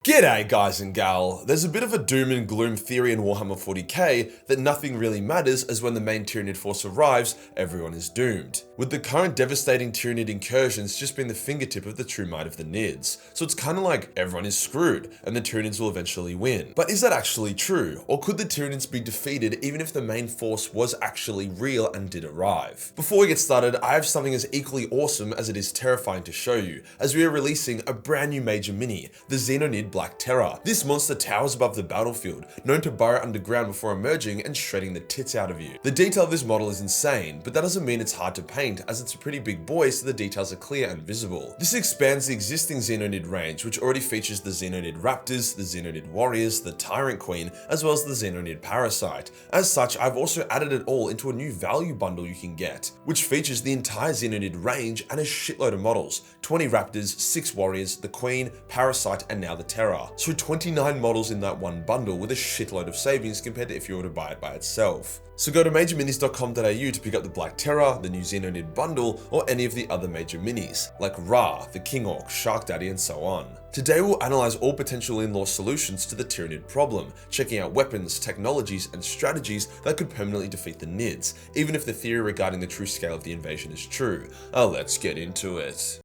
G'day guys and gal, there's a bit of a doom and gloom theory in Warhammer 40k that nothing really matters as when the main Tyranid force arrives, everyone is doomed. With the current devastating Tyranid incursions just being the fingertip of the true might of the Nids. So it's kinda like everyone is screwed and the Tyranids will eventually win. But is that actually true? Or could the Tyranids be defeated even if the main force was actually real and did arrive? Before we get started, I have something as equally awesome as it is terrifying to show you, as we are releasing a brand new major mini, the Xenonid Black Terror. This monster towers above the battlefield, known to burrow underground before emerging and shredding the tits out of you. The detail of this model is insane, but that doesn't mean it's hard to paint, as it's a pretty big boy so the details are clear and visible. This expands the existing Xenonid range, which already features the Xenonid Raptors, the Xenonid Warriors, the Tyrant Queen, as well as the Xenonid Parasite. As such, I've also added it all into a new value bundle you can get, which features the entire Xenonid range and a shitload of models, 20 Raptors, 6 Warriors, the Queen, Parasite, and now the Terror. So 29 models in that one bundle with a shitload of savings compared to if you were to buy it by itself. So go to majorminis.com.au to pick up the Black Terror, the new Xenonid bundle, or any of the other major minis, like Ra, the King Orc, Shark Daddy, and so on. Today we'll analyze all potential in-law solutions to the Tyranid problem, checking out weapons, technologies, and strategies that could permanently defeat the Nids, even if the theory regarding the true scale of the invasion is true. Let's get into it.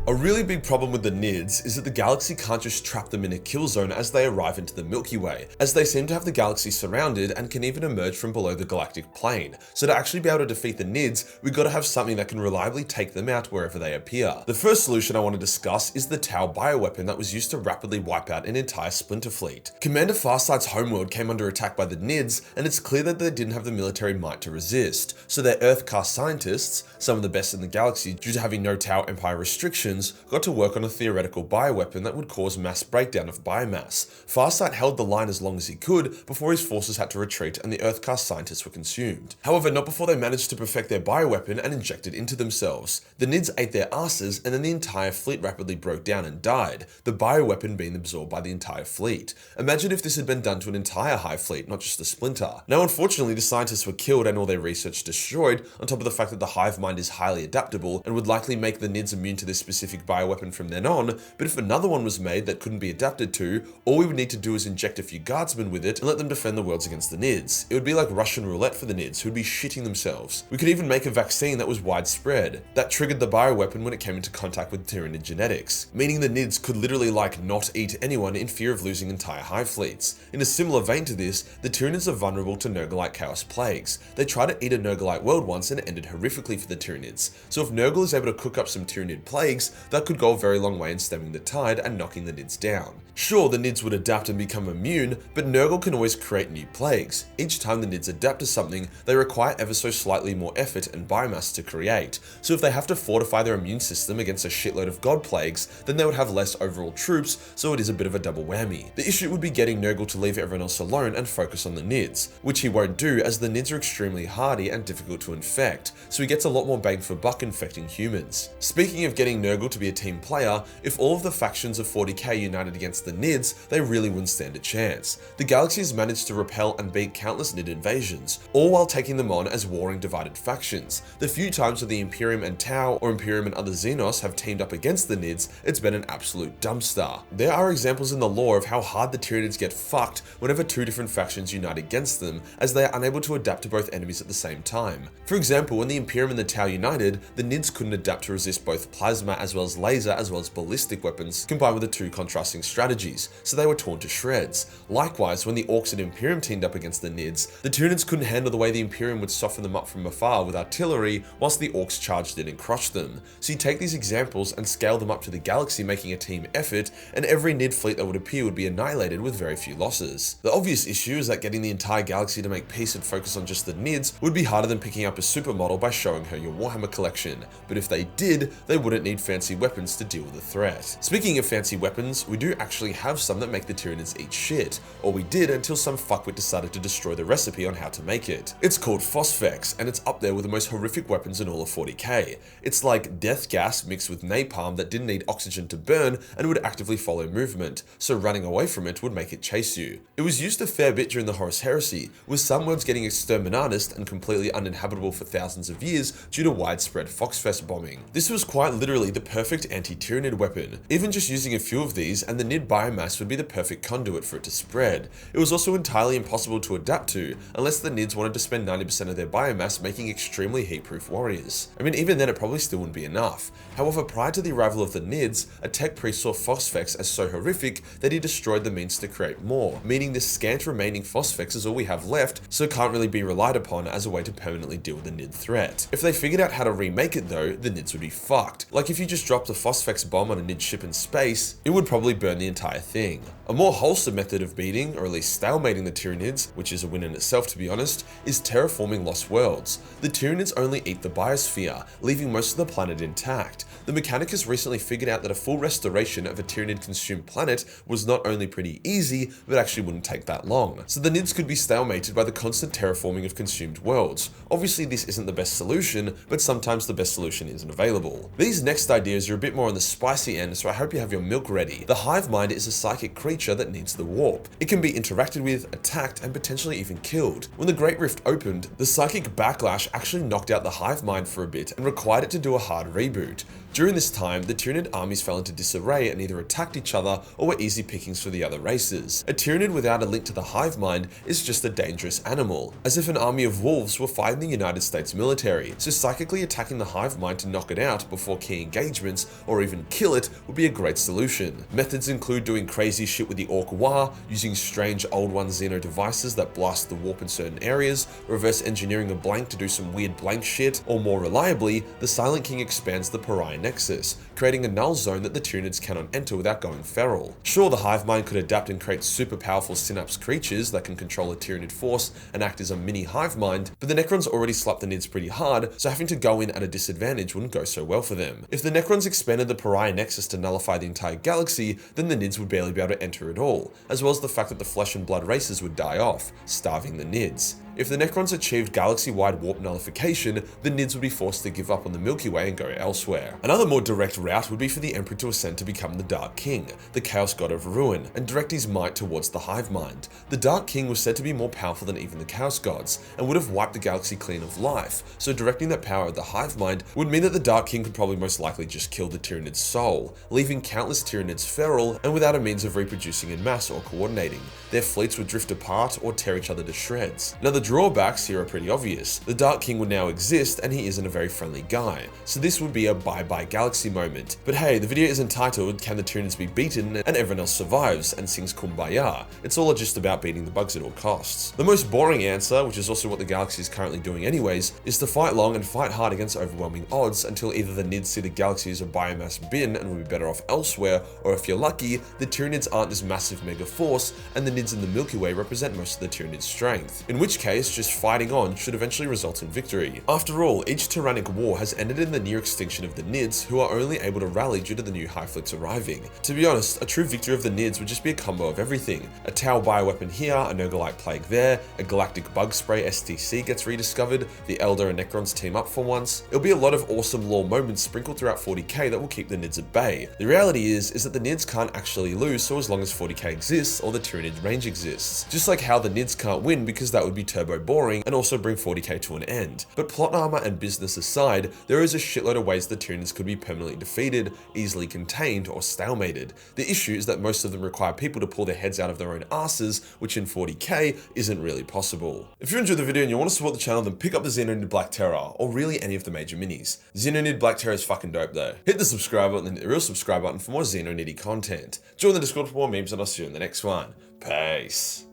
A really big problem with the Nids is that the galaxy can't just trap them in a kill zone as they arrive into the Milky Way, as they seem to have the galaxy surrounded and can even emerge from below the galactic plane. So to actually be able to defeat the Nids, we've got to have something that can reliably take them out wherever they appear. The first solution I want to discuss is the Tau bioweapon that was used to rapidly wipe out an entire splinter fleet. Commander Farsight's homeworld came under attack by the Nids, and it's clear that they didn't have the military might to resist. So their Earth-cast scientists, some of the best in the galaxy due to having no Tau Empire restrictions, got to work on a theoretical bioweapon that would cause mass breakdown of biomass. Farsight held the line as long as he could before his forces had to retreat and the Earth-cast scientists were consumed. However, not before they managed to perfect their bioweapon and inject it into themselves. The Nids ate their asses and then the entire fleet rapidly broke down and died, the bioweapon being absorbed by the entire fleet. Imagine if this had been done to an entire hive fleet, not just a splinter. Now unfortunately the scientists were killed and all their research destroyed, on top of the fact that the hive mind is highly adaptable and would likely make the Nids immune to this specific bioweapon from then on, but if another one was made that couldn't be adapted to, all we would need to do is inject a few guardsmen with it and let them defend the worlds against the Nids. It would be like Russian roulette for the Nids, who'd be shitting themselves. We could even make a vaccine that was widespread, that triggered the bioweapon when it came into contact with Tyranid genetics, meaning the Nids could literally not eat anyone in fear of losing entire hive fleets. In a similar vein to this, the Tyranids are vulnerable to Nurglite chaos plagues. They tried to eat a Nurglite world once and it ended horrifically for the Tyranids. So if Nurgle is able to cook up some Tyranid plagues, that could go a very long way in stemming the tide and knocking the Nids down. Sure, the Nids would adapt and become immune, but Nurgle can always create new plagues. Each time the Nids adapt to something, they require ever so slightly more effort and biomass to create. So if they have to fortify their immune system against a shitload of god plagues, then they would have less overall troops, so it is a bit of a double whammy. The issue would be getting Nurgle to leave everyone else alone and focus on the Nids, which he won't do as the Nids are extremely hardy and difficult to infect, so he gets a lot more bang for buck infecting humans. Speaking of getting Nurgle to be a team player, if all of the factions of 40k united against the Nids, they really wouldn't stand a chance. The galaxy has managed to repel and beat countless Nid invasions, all while taking them on as warring divided factions. The few times that the Imperium and Tau, or Imperium and other Xenos have teamed up against the Nids, it's been an absolute dumpster. There are examples in the lore of how hard the Tyranids get fucked whenever two different factions unite against them, as they are unable to adapt to both enemies at the same time. For example, when the Imperium and the Tau united, the Nids couldn't adapt to resist both plasma as well as laser as well as ballistic weapons combined with the two contrasting strategies, so they were torn to shreds. Likewise, when the Orcs and Imperium teamed up against the Nids, the Tyranids couldn't handle the way the Imperium would soften them up from afar with artillery, whilst the Orcs charged in and crushed them. So you take these examples and scale them up to the galaxy, making a team effort, and every Nid fleet that would appear would be annihilated with very few losses. The obvious issue is that getting the entire galaxy to make peace and focus on just the Nids would be harder than picking up a supermodel by showing her your Warhammer collection, but if they did, they wouldn't need fancy weapons to deal with the threat. Speaking of fancy weapons, we do actually have some that make the Tyranids eat shit, or we did until some fuckwit decided to destroy the recipe on how to make it. It's called Phosphex, and it's up there with the most horrific weapons in all of 40k. It's like death gas mixed with napalm that didn't need oxygen to burn and would actively follow movement, so running away from it would make it chase you. It was used a fair bit during the Horus Heresy, with some worlds getting exterminatus and completely uninhabitable for thousands of years due to widespread Foxfest bombing. This was quite literally the perfect anti-Tyranid weapon. Even just using a few of these and the Nid biomass would be the perfect conduit for it to spread. It was also entirely impossible to adapt to, unless the Nids wanted to spend 90% of their biomass making extremely heat-proof warriors. I mean, even then it probably still wouldn't be enough. However, prior to the arrival of the Nids, a tech priest saw phosphex as so horrific that he destroyed the means to create more, meaning this scant remaining phosphex is all we have left, so it can't really be relied upon as a way to permanently deal with the Nid threat. If they figured out how to remake it though, the Nids would be fucked. Like if you just dropped a phosphex bomb on a Nid ship in space, it would probably burn the entire thing. A more wholesome method of beating, or at least stalemating the Tyranids, which is a win in itself to be honest, is terraforming lost worlds. The Tyranids only eat the biosphere, leaving most of the planet intact. The mechanic has recently figured out that a full restoration of a Tyranid consumed planet was not only pretty easy, but actually wouldn't take that long. So the Nids could be stalemated by the constant terraforming of consumed worlds. Obviously this isn't the best solution, but sometimes the best solution isn't available. These next ideas are a bit more on the spicy end, so I hope you have your milk ready. The hive mind is a psychic creature that needs the warp. It can be interacted with, attacked, and potentially even killed. When the Great Rift opened, the psychic backlash actually knocked out the hive mind for a bit and required it to do a hard reboot. During this time, the Tyranid armies fell into disarray and either attacked each other or were easy pickings for the other races. A Tyranid without a link to the hive mind is just a dangerous animal, as if an army of wolves were fighting the United States military, so psychically attacking the hive mind to knock it out before key engagements or even kill it would be a great solution. Methods include doing crazy shit with the Orc War, using strange old one Xeno devices that blast the warp in certain areas, reverse engineering a blank to do some weird blank shit, or more reliably, the Silent King expands the Pariah Nexus, creating a null zone that the Tyranids cannot enter without going feral. Sure, the hive mind could adapt and create super powerful synapse creatures that can control a Tyranid force and act as a mini hive mind, but the Necrons already slapped the Nids pretty hard, so having to go in at a disadvantage wouldn't go so well for them. If the Necrons expanded the Pariah Nexus to nullify the entire galaxy, then the Nids would barely be able to enter at all, as well as the fact that the flesh and blood races would die off, starving the Nids. If the Necrons achieved galaxy-wide warp nullification, the Nids would be forced to give up on the Milky Way and go elsewhere. Another more direct route would be for the Emperor to ascend to become the Dark King, the Chaos God of Ruin, and direct his might towards the hive mind. The Dark King was said to be more powerful than even the Chaos Gods, and would have wiped the galaxy clean of life, so directing that power at the hive mind would mean that the Dark King could probably most likely just kill the Tyranid's soul, leaving countless Tyranids feral and without a means of reproducing in mass or coordinating. Their fleets would drift apart or tear each other to shreds. Now the drawbacks here are pretty obvious. The Dark King would now exist and he isn't a very friendly guy, so this would be a bye-bye galaxy moment. But hey, the video is entitled Can the Tyranids be beaten, and everyone else survives and sings Kumbaya. It's all just about beating the bugs at all costs. The most boring answer, which is also what the galaxy is currently doing anyways, is to fight long and fight hard against overwhelming odds until either the Nids see the galaxy as a biomass bin and will be better off elsewhere, or if you're lucky, the Tyranids aren't this massive mega force and the Nids in the Milky Way represent most of the Tyranid strength, in which case just fighting on should eventually result in victory. After all, each Tyrannic war has ended in the near extinction of the Nids, who are only able to rally due to the new hive fleets arriving. To be honest, a true victory of the Nids would just be a combo of everything. A Tau bioweapon here, a Nogolite plague there, a Galactic bug spray STC gets rediscovered, the Elder and Necrons team up for once. It'll be a lot of awesome lore moments sprinkled throughout 40k that will keep the Nids at bay. The reality is that the Nids can't actually lose so as long as 40k exists or the Tyranid range exists. Just like how the Nids can't win because that would be turbo boring and also bring 40k to an end. But plot armor and business aside, there is a shitload of ways the Tyranids could be permanently defeated, easily contained, or stalemated. The issue is that most of them require people to pull their heads out of their own asses, which in 40k isn't really possible. If you enjoyed the video and you want to support the channel, then pick up the Xenonid Black Terror, or really any of the major minis. Xenonid Black Terror is fucking dope though. Hit the subscribe button and hit the real subscribe button for more Xenoniddy content. Join the Discord for more memes and I'll see you in the next one. Peace.